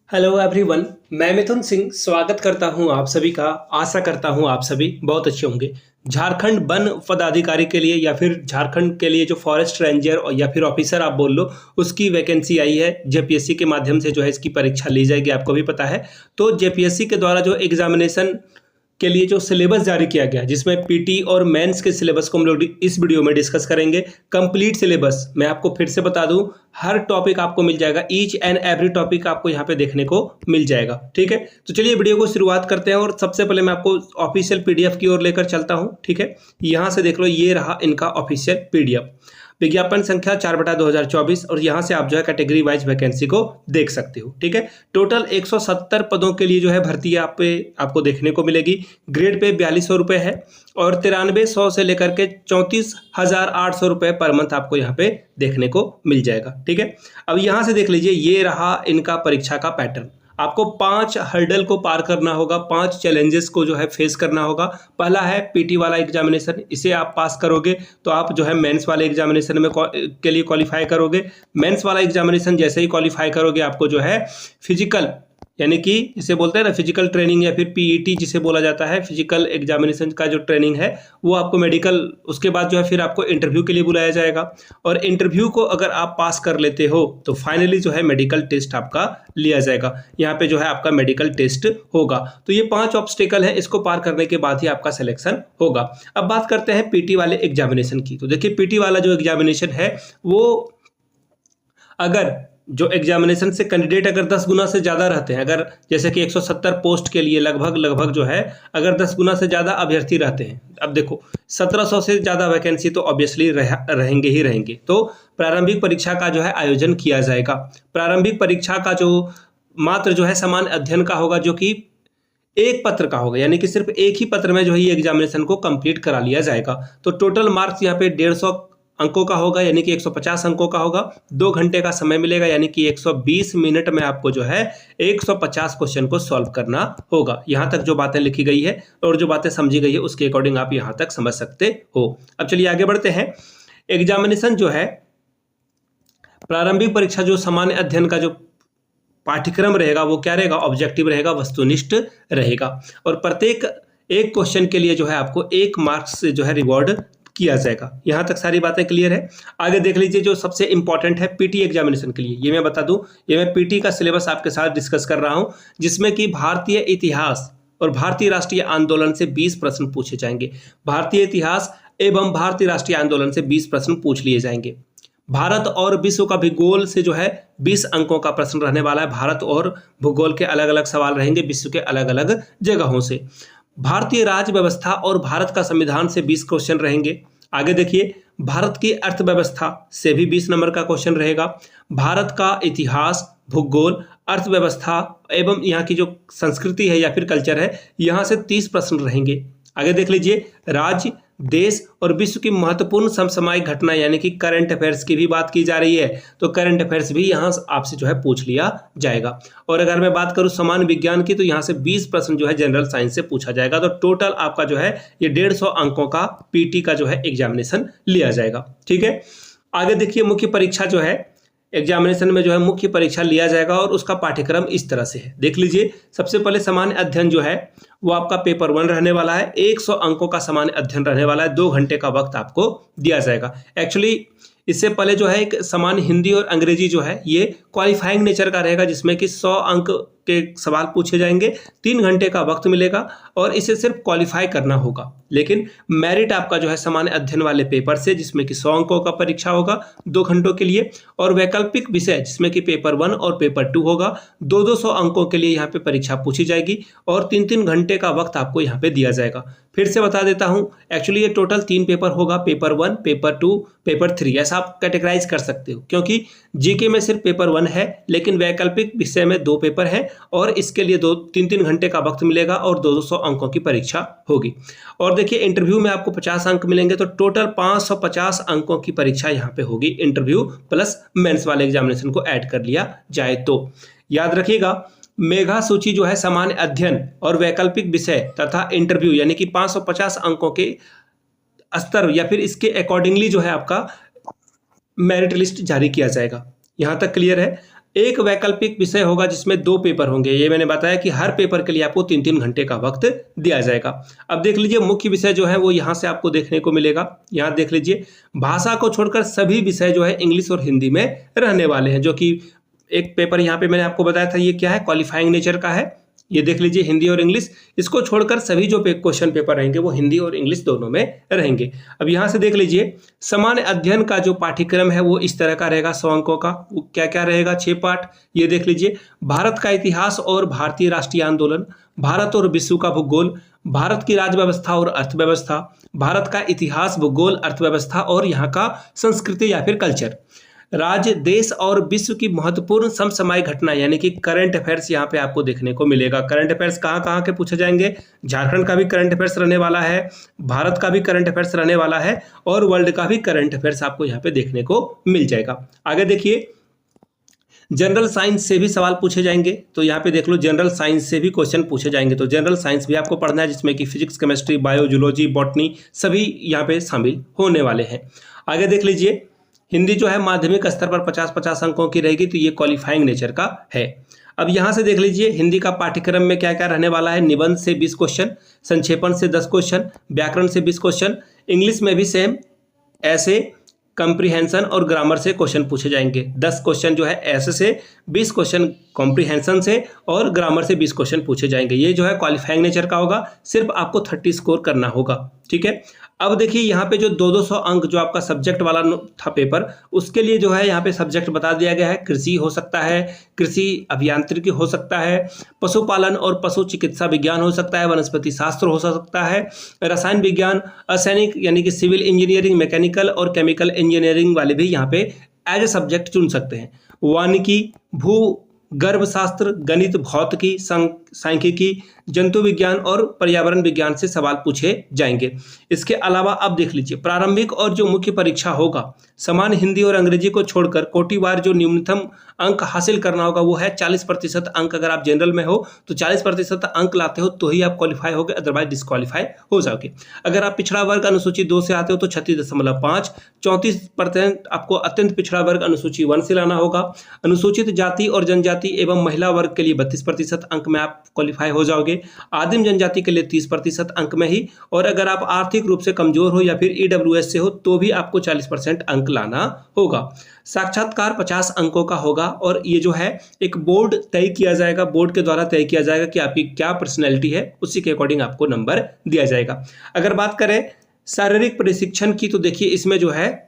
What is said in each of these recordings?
Hello everyone. मैं मिथुन सिंह स्वागत करता हूं आप सभी का। आशा करता हूं आप सभी बहुत अच्छे होंगे। झारखंड वन पदाधिकारी के लिए या फिर झारखंड के लिए जो फॉरेस्ट रेंजर और या फिर ऑफिसर आप बोल लो, उसकी वैकेंसी आई है। जेपीएससी के माध्यम से जो है इसकी परीक्षा ली जाएगी, आपको भी पता है। तो जेपीएससी के द्वारा जो एग्जामिनेशन के लिए जो सिलेबस जारी किया गया, जिसमें पीटी और मेंस के सिलेबस को हम लोग इस वीडियो में डिस्कस करेंगे। कंप्लीट सिलेबस मैं आपको फिर से बता दूं, हर टॉपिक आपको मिल जाएगा, ईच एंड एवरी टॉपिक आपको यहाँ पे देखने को मिल जाएगा। ठीक है, तो चलिए वीडियो को शुरुआत करते हैं। और सबसे पहले मैं आपको ऑफिशियल पीडीएफ की ओर लेकर चलता हूँ। ठीक है, यहाँ से देख लो, ये रहा इनका ऑफिशियल पीडीएफ। विज्ञापन संख्या 4/2024 और यहाँ से आप जो है कैटेगरी वाइज वैकेंसी को देख सकते हो। ठीक है, टोटल 170 पदों के लिए जो है भर्ती आपको देखने को मिलेगी। ग्रेड पे 4200 रुपये है और 9300 से लेकर के 34,800 रुपये पर मंथ आपको यहाँ पे देखने को मिल जाएगा। ठीक है, अब यहाँ से देख लीजिए, ये रहा इनका परीक्षा का पैटर्न। आपको 5 हर्डल को पार करना होगा, 5 चैलेंजेस को जो है फेस करना होगा। पहला है पीटी वाला एग्जामिनेशन, इसे आप पास करोगे तो आप जो है मेंस वाले एग्जामिनेशन में के लिए क्वालिफाई करोगे। मेंस वाला एग्जामिनेशन जैसे ही क्वालिफाई करोगे, आपको जो है फिजिकल, यानी कि इसे बोलते हैं ना फिजिकल ट्रेनिंग या फिर पीईटी जिसे बोला जाता है, फिजिकल एग्जामिनेशन का जो ट्रेनिंग है वो आपको मेडिकल, उसके बाद जो है फिर आपको इंटरव्यू के लिए बुलाया जाएगा। और इंटरव्यू को अगर आप पास कर लेते हो तो फाइनली जो है मेडिकल टेस्ट आपका लिया जाएगा। यहाँ पे जो है आपका मेडिकल टेस्ट होगा। तो ये 5 ऑब्स्टेकल है, इसको पार करने के बाद ही आपका सिलेक्शन होगा। अब बात करते हैं पीटी वाले एग्जामिनेशन की। तो देखिए, पीटी वाला जो एग्जामिनेशन है वो, अगर जो एग्जामिनेशन से कैंडिडेट अगर 10 गुना से ज़्यादा रहते हैं, अगर जैसे कि 170 पोस्ट के लिए लगभग जो है अगर 10 गुना से ज़्यादा अभ्यर्थी रहते हैं, अब देखो 1700 से ज़्यादा वैकेंसी तो ऑब्वियसली रहेंगे ही रहेंगे। तो प्रारंभिक परीक्षा का जो है आयोजन किया जाएगा। प्रारंभिक परीक्षा का जो मात्र जो है सामान्य अध्ययन का होगा, जो कि एक पत्र का होगा, यानी कि सिर्फ एक ही पत्र में जो है ये एग्जामिनेशन को कंप्लीट करा लिया जाएगा। तो टोटल मार्क्स यहाँ पे 150 अंकों का होगा, यानी कि 150 अंकों का होगा। 2 घंटे का समय मिलेगा, यानी कि 120 मिनट में आपको जो है 150 क्वेश्चन को सॉल्व करना होगा। यहाँ तक जो बातें लिखी गई है और जो बातें समझी गई है उसके अकॉर्डिंग आप यहाँ तक समझ सकते हो। अब चलिए आगे बढ़ते हैं। एग्जामिनेशन जो है, प्रारंभिक परीक्षा जो सामान्य अध्ययन का जो पाठ्यक्रम रहेगा वो क्या रहेगा, ऑब्जेक्टिव रहेगा, वस्तुनिष्ठ रहेगा। और प्रत्येक एक क्वेश्चन के लिए जो है आपको 1 मार्क्स से जो है रिवॉर्ड किया जाएगा। यहां तक सारी बातें क्लियर है। आगे देख लीजिए, जो सबसे इंपॉर्टेंट है पीटी एग्जामिनेशन के लिए, ये मैं बता दूं, ये मैं पीटी का सिलेबस आपके साथ डिस्कस कर रहा हूं, जिसमें कि भारतीय इतिहास और भारतीय राष्ट्रीय आंदोलन से 20 प्रश्न पूछे जाएंगे। भारतीय इतिहास एवं भारतीय राष्ट्रीय आंदोलन से 20 प्रश्न पूछ लिए जाएंगे। भारत और विश्व का भूगोल से जो है 20 अंकों का प्रश्न रहने वाला है। भारत और भूगोल के अलग अलग सवाल रहेंगे विश्व के अलग अलग जगहों से। भारतीय राज्य व्यवस्था और भारत का संविधान से 20 क्वेश्चन रहेंगे। आगे देखिए, भारत की अर्थव्यवस्था से भी 20 नंबर का क्वेश्चन रहेगा। भारत का इतिहास, भूगोल, अर्थव्यवस्था एवं यहाँ की जो संस्कृति है या फिर कल्चर है, यहाँ से 30 प्रश्न रहेंगे। आगे देख लीजिए, राज्य, देश और विश्व की महत्वपूर्ण समसामयिक घटना यानी कि करंट अफेयर्स की भी बात की जा रही है, तो करंट अफेयर्स भी यहाँ आपसे जो है पूछ लिया जाएगा। और अगर मैं बात करूँ सामान्य विज्ञान की, तो यहाँ से 20 प्रश्न जो है जनरल साइंस से पूछा जाएगा। तो टोटल आपका जो है ये 150 अंकों का पीटी का जो है एग्जामिनेशन लिया जाएगा। ठीक है, आगे देखिए, मुख्य परीक्षा जो है एग्जामिनेशन में जो है मुख्य परीक्षा लिया जाएगा और उसका पाठ्यक्रम इस तरह से है। देख लीजिए, सबसे पहले सामान्य अध्ययन जो है वो आपका पेपर 1 रहने वाला है। 100 अंकों का सामान्य अध्ययन रहने वाला है। 2 घंटे का वक्त आपको दिया जाएगा। एक्चुअली इससे पहले जो है एक सामान्य हिंदी और अंग्रेजी जो है ये क्वालिफाइंग नेचर का रहेगा, जिसमें कि 100 अंक के सवाल पूछे जाएंगे। 3 घंटे का वक्त मिलेगा और इसे सिर्फ क्वालिफाई करना होगा। लेकिन मेरिट आपका जो है सामान्य अध्ययन वाले पेपर से, जिसमें कि 100 अंकों का परीक्षा होगा 2 घंटों के लिए, और वैकल्पिक विषय जिसमें कि पेपर 1 और पेपर 2 होगा। 200 अंकों के लिए यहाँ पे परीक्षा पूछी जाएगी और 3 घंटे का वक्त आपको यहाँ पे दिया जाएगा। फिर से बता देता हूँ, एक्चुअली ये टोटल 3 पेपर होगा, पेपर 1, पेपर 2, पेपर 3, ऐसा आप कैटेगराइज कर सकते हो, क्योंकि जीके में सिर्फ पेपर 1 है, लेकिन वैकल्पिक विषय में 2 पेपर है और इसके लिए 3 घंटे का वक्त मिलेगा और 200 अंकों की परीक्षा होगी। और देखिए, इंटरव्यू में आपको 50 अंक मिलेंगे, तो टोटल 550 अंकों की परीक्षा यहाँ पे होगी, इंटरव्यू प्लस मेंस वाले एग्जामिनेशन को ऐड कर लिया जाए तो। याद रखिएगा, मेघा सूची जो है सामान्य अध्ययन और वैकल्पिक विषय तथा इंटरव्यू यानी कि 550 अंकों के स्तर या फिर इसके अकॉर्डिंगली जो है आपका मेरिट लिस्ट जारी किया जाएगा। यहाँ तक क्लियर है। एक वैकल्पिक विषय होगा जिसमें 2 पेपर होंगे। ये मैंने बताया कि हर पेपर के लिए आपको 3-3 घंटे का वक्त दिया जाएगा। अब देख लीजिए मुख्य विषय जो है वो यहाँ से आपको देखने को मिलेगा। यहाँ देख लीजिए भाषा को छोड़कर सभी विषय जो है इंग्लिश और हिंदी में रहने वाले हैं, जो कि एक पेपर यहाँ पे मैंने आपको बताया था ये क्या है, क्वालिफाइंग नेचर का है। ये देख लीजिए हिंदी और इंग्लिश, इसको छोड़कर सभी जो क्वेश्चन पेपर रहेंगे वो हिंदी और इंग्लिश दोनों में रहेंगे। अब यहाँ से देख लीजिए सामान्य अध्ययन का जो पाठ्यक्रम है वो इस तरह का रहेगा 100 अंकों का। वो क्या क्या रहेगा, 6 पाठ। ये देख लीजिए भारत का इतिहास और भारतीय राष्ट्रीय आंदोलन, भारत और विश्व का भूगोल, भारत की राज्य व्यवस्था और अर्थव्यवस्था, भारत का इतिहास, भूगोल, अर्थव्यवस्था और यहाँ का संस्कृति या फिर कल्चर, राज्य, देश और विश्व की महत्वपूर्ण समसामयिक घटना यानी कि करंट अफेयर्स यहाँ पे आपको देखने को मिलेगा। करंट अफेयर्स कहाँ कहाँ के पूछे जाएंगे, झारखंड का भी करंट अफेयर्स रहने वाला है, भारत का भी करंट अफेयर्स रहने वाला है और वर्ल्ड का भी करंट अफेयर्स आपको यहाँ पे देखने को मिल जाएगा। आगे देखिए जनरल साइंस से भी सवाल पूछे जाएंगे, तो यहाँ पे देख लो जनरल साइंस से भी क्वेश्चन पूछे जाएंगे। तो जनरल साइंस भी आपको पढ़ना है जिसमें कि physics, chemistry, bio, zoology, botany सभी यहाँ पे शामिल होने वाले हैं। आगे देख लीजिए हिंदी जो है माध्यमिक स्तर पर 50-50 अंकों की रहेगी, तो ये क्वालिफाइंग नेचर का है। अब यहाँ से देख लीजिए हिंदी का पाठ्यक्रम में क्या क्या रहने वाला है, निबंध से 20 क्वेश्चन, संक्षेपण से 10 क्वेश्चन, व्याकरण से 20 क्वेश्चन, इंग्लिश में भी सेम ऐसे कंप्रीहेंशन और ग्रामर से क्वेश्चन पूछे जाएंगे। 10 क्वेश्चन जो है ऐसे से, 20 क्वेश्चन कॉम्प्रीहेंशन से और ग्रामर से 20 क्वेश्चन पूछे जाएंगे। ये जो है क्वालिफाइंग नेचर का होगा, सिर्फ आपको 30 स्कोर करना होगा। ठीक है। अब देखिए यहाँ पे जो 200 अंक जो आपका सब्जेक्ट वाला था पेपर, उसके लिए जो है यहाँ पे सब्जेक्ट बता दिया गया है। कृषि हो सकता है, कृषि अभियांत्रिकी हो सकता है, पशुपालन और पशु चिकित्सा विज्ञान हो सकता है, वनस्पति शास्त्र हो सकता है, रसायन विज्ञान, असैनिक यानी कि सिविल इंजीनियरिंग, मैकेनिकल और केमिकल इंजीनियरिंग वाले भी यहाँ पे एज ए सब्जेक्ट चुन सकते हैं। वानिकी, भू गर्भशास्त्र, गणित, भौतिकी, सांख्यिकी, जंतु विज्ञान और पर्यावरण विज्ञान से सवाल पूछे जाएंगे। इसके अलावा अब देख लीजिए प्रारंभिक और जो मुख्य परीक्षा होगा, समान हिंदी और अंग्रेजी को छोड़कर कोटिवार जो न्यूनतम अंक हासिल करना होगा वो है 40% अंक। अगर आप जनरल में हो तो 40% अंक लाते हो तो ही आप क्वालिफाई होगे, अदरवाइज डिस्क्वालीफाई हो जाओगे। अगर आप पिछड़ा वर्ग अनुसूची 2 से आते हो तो 36.5, 34% आपको अत्यंत पिछड़ा वर्ग अनुसूची 1 से लाना होगा। अनुसूचित जाति और जनजाति एवं महिला वर्ग के लिए 32% अंक में आप क्वालिफाई हो जाओगे। आदिम जनजाति के लिए 30% अंक में ही, और अगर आप आर्थिक रूप से कमजोर हो या फिर ईडब्ल्यूएस से हो तो भी आपको 40% अंक लाना होगा। साक्षात्कार 50 अंकों का होगा और ये जो है एक बोर्ड तय किया जाएगा, बोर्ड के द्वारा तय किया जाएगा कि आपकी क्या पर्सनैलिटी है, उसी के अकॉर्डिंग आपको नंबर दिया जाएगा। अगर बात करें शारीरिक प्रशिक्षण की, तो देखिए इसमें जो है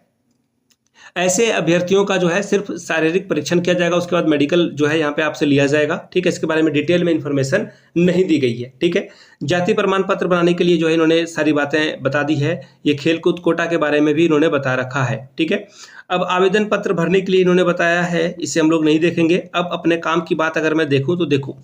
ऐसे अभ्यर्थियों का जो है सिर्फ शारीरिक परीक्षण किया जाएगा, उसके बाद मेडिकल जो है यहाँ पे आपसे लिया जाएगा। ठीक है, इसके बारे में डिटेल में इंफॉर्मेशन नहीं दी गई है। ठीक है, जाति प्रमाण पत्र बनाने के लिए जो है इन्होंने सारी बातें बता दी है। ये खेलकूद कोटा के बारे में भी इन्होंने बता रखा है। ठीक है, अब आवेदन पत्र भरने के लिए इन्होंने बताया है, इसे हम लोग नहीं देखेंगे। अब अपने काम की बात अगर मैं देखूँ तो देखो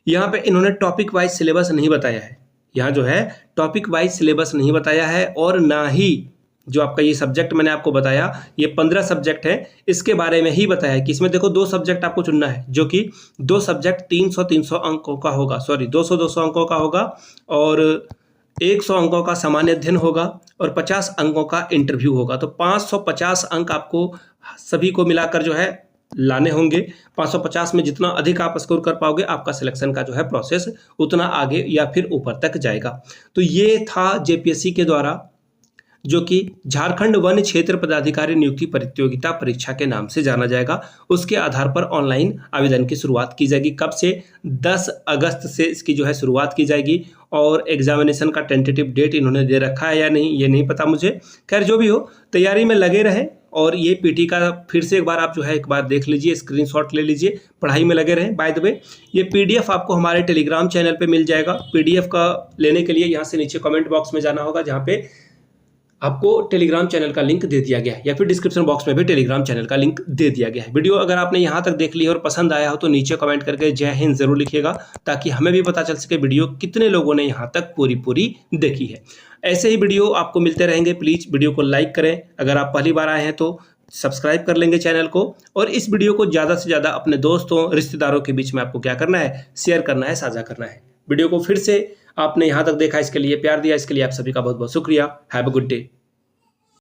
यहाँ पे इन्होंने टॉपिक वाइज सिलेबस नहीं बताया है। यहाँ जो है टॉपिक वाइज सिलेबस नहीं बताया है, और ना ही जो आपका ये सब्जेक्ट मैंने आपको बताया, ये 15 सब्जेक्ट है, इसके बारे में ही बताया है कि इसमें देखो 2 सब्जेक्ट आपको चुनना है, जो कि 2 सब्जेक्ट 300 अंकों का होगा, सॉरी 200 अंकों का होगा, और 100 अंकों का सामान्य अध्ययन होगा और 50 अंकों का इंटरव्यू होगा। तो 550 अंक आपको सभी को मिलाकर जो है लाने होंगे। 550 में जितना अधिक आप स्कोर कर पाओगे, आपका सिलेक्शन का जो है प्रोसेस उतना आगे या फिर ऊपर तक जाएगा। तो ये था जेपीएससी के द्वारा जो कि झारखंड वन क्षेत्र पदाधिकारी नियुक्ति प्रतियोगिता परीक्षा के नाम से जाना जाएगा। उसके आधार पर ऑनलाइन आवेदन की शुरुआत की जाएगी। कब से? 10 अगस्त से इसकी जो है शुरुआत की जाएगी, और एग्जामिनेशन का टेंटेटिव डेट इन्होंने दे रखा है या नहीं ये नहीं पता मुझे। खैर जो भी हो, तैयारी में लगे रहें। और ये पीटी का फिर से एक बार आप जो है एक बार देख लीजिए, स्क्रीनशॉट ले लीजिए, पढ़ाई में लगे रहें। बाय द वे ये पीडीएफ आपको हमारे टेलीग्राम चैनल पे मिल जाएगा। पीडीएफ का लेने के लिए यहाँ से नीचे कमेंट बॉक्स में जाना होगा, जहाँ पे आपको टेलीग्राम चैनल का लिंक दे दिया गया है, या फिर डिस्क्रिप्शन बॉक्स में भी टेलीग्राम चैनल का लिंक दे दिया गया है। वीडियो अगर आपने यहाँ तक देख ली और पसंद आया हो तो नीचे कमेंट करके जय हिंद जरूर लिखिएगा, ताकि हमें भी पता चल सके वीडियो कितने लोगों ने यहाँ तक पूरी देखी है। ऐसे ही वीडियो आपको मिलते रहेंगे। प्लीज़ वीडियो को लाइक करें, अगर आप पहली बार आए हैं तो सब्सक्राइब कर लेंगे चैनल को, और इस वीडियो को ज़्यादा से ज़्यादा अपने दोस्तों रिश्तेदारों के बीच में आपको क्या करना है, शेयर करना है, साझा करना है। वीडियो को फिर से आपने यहाँ तक देखा, इसके लिए प्यार दिया, इसके लिए आप सभी का बहुत बहुत शुक्रिया। Have a good day.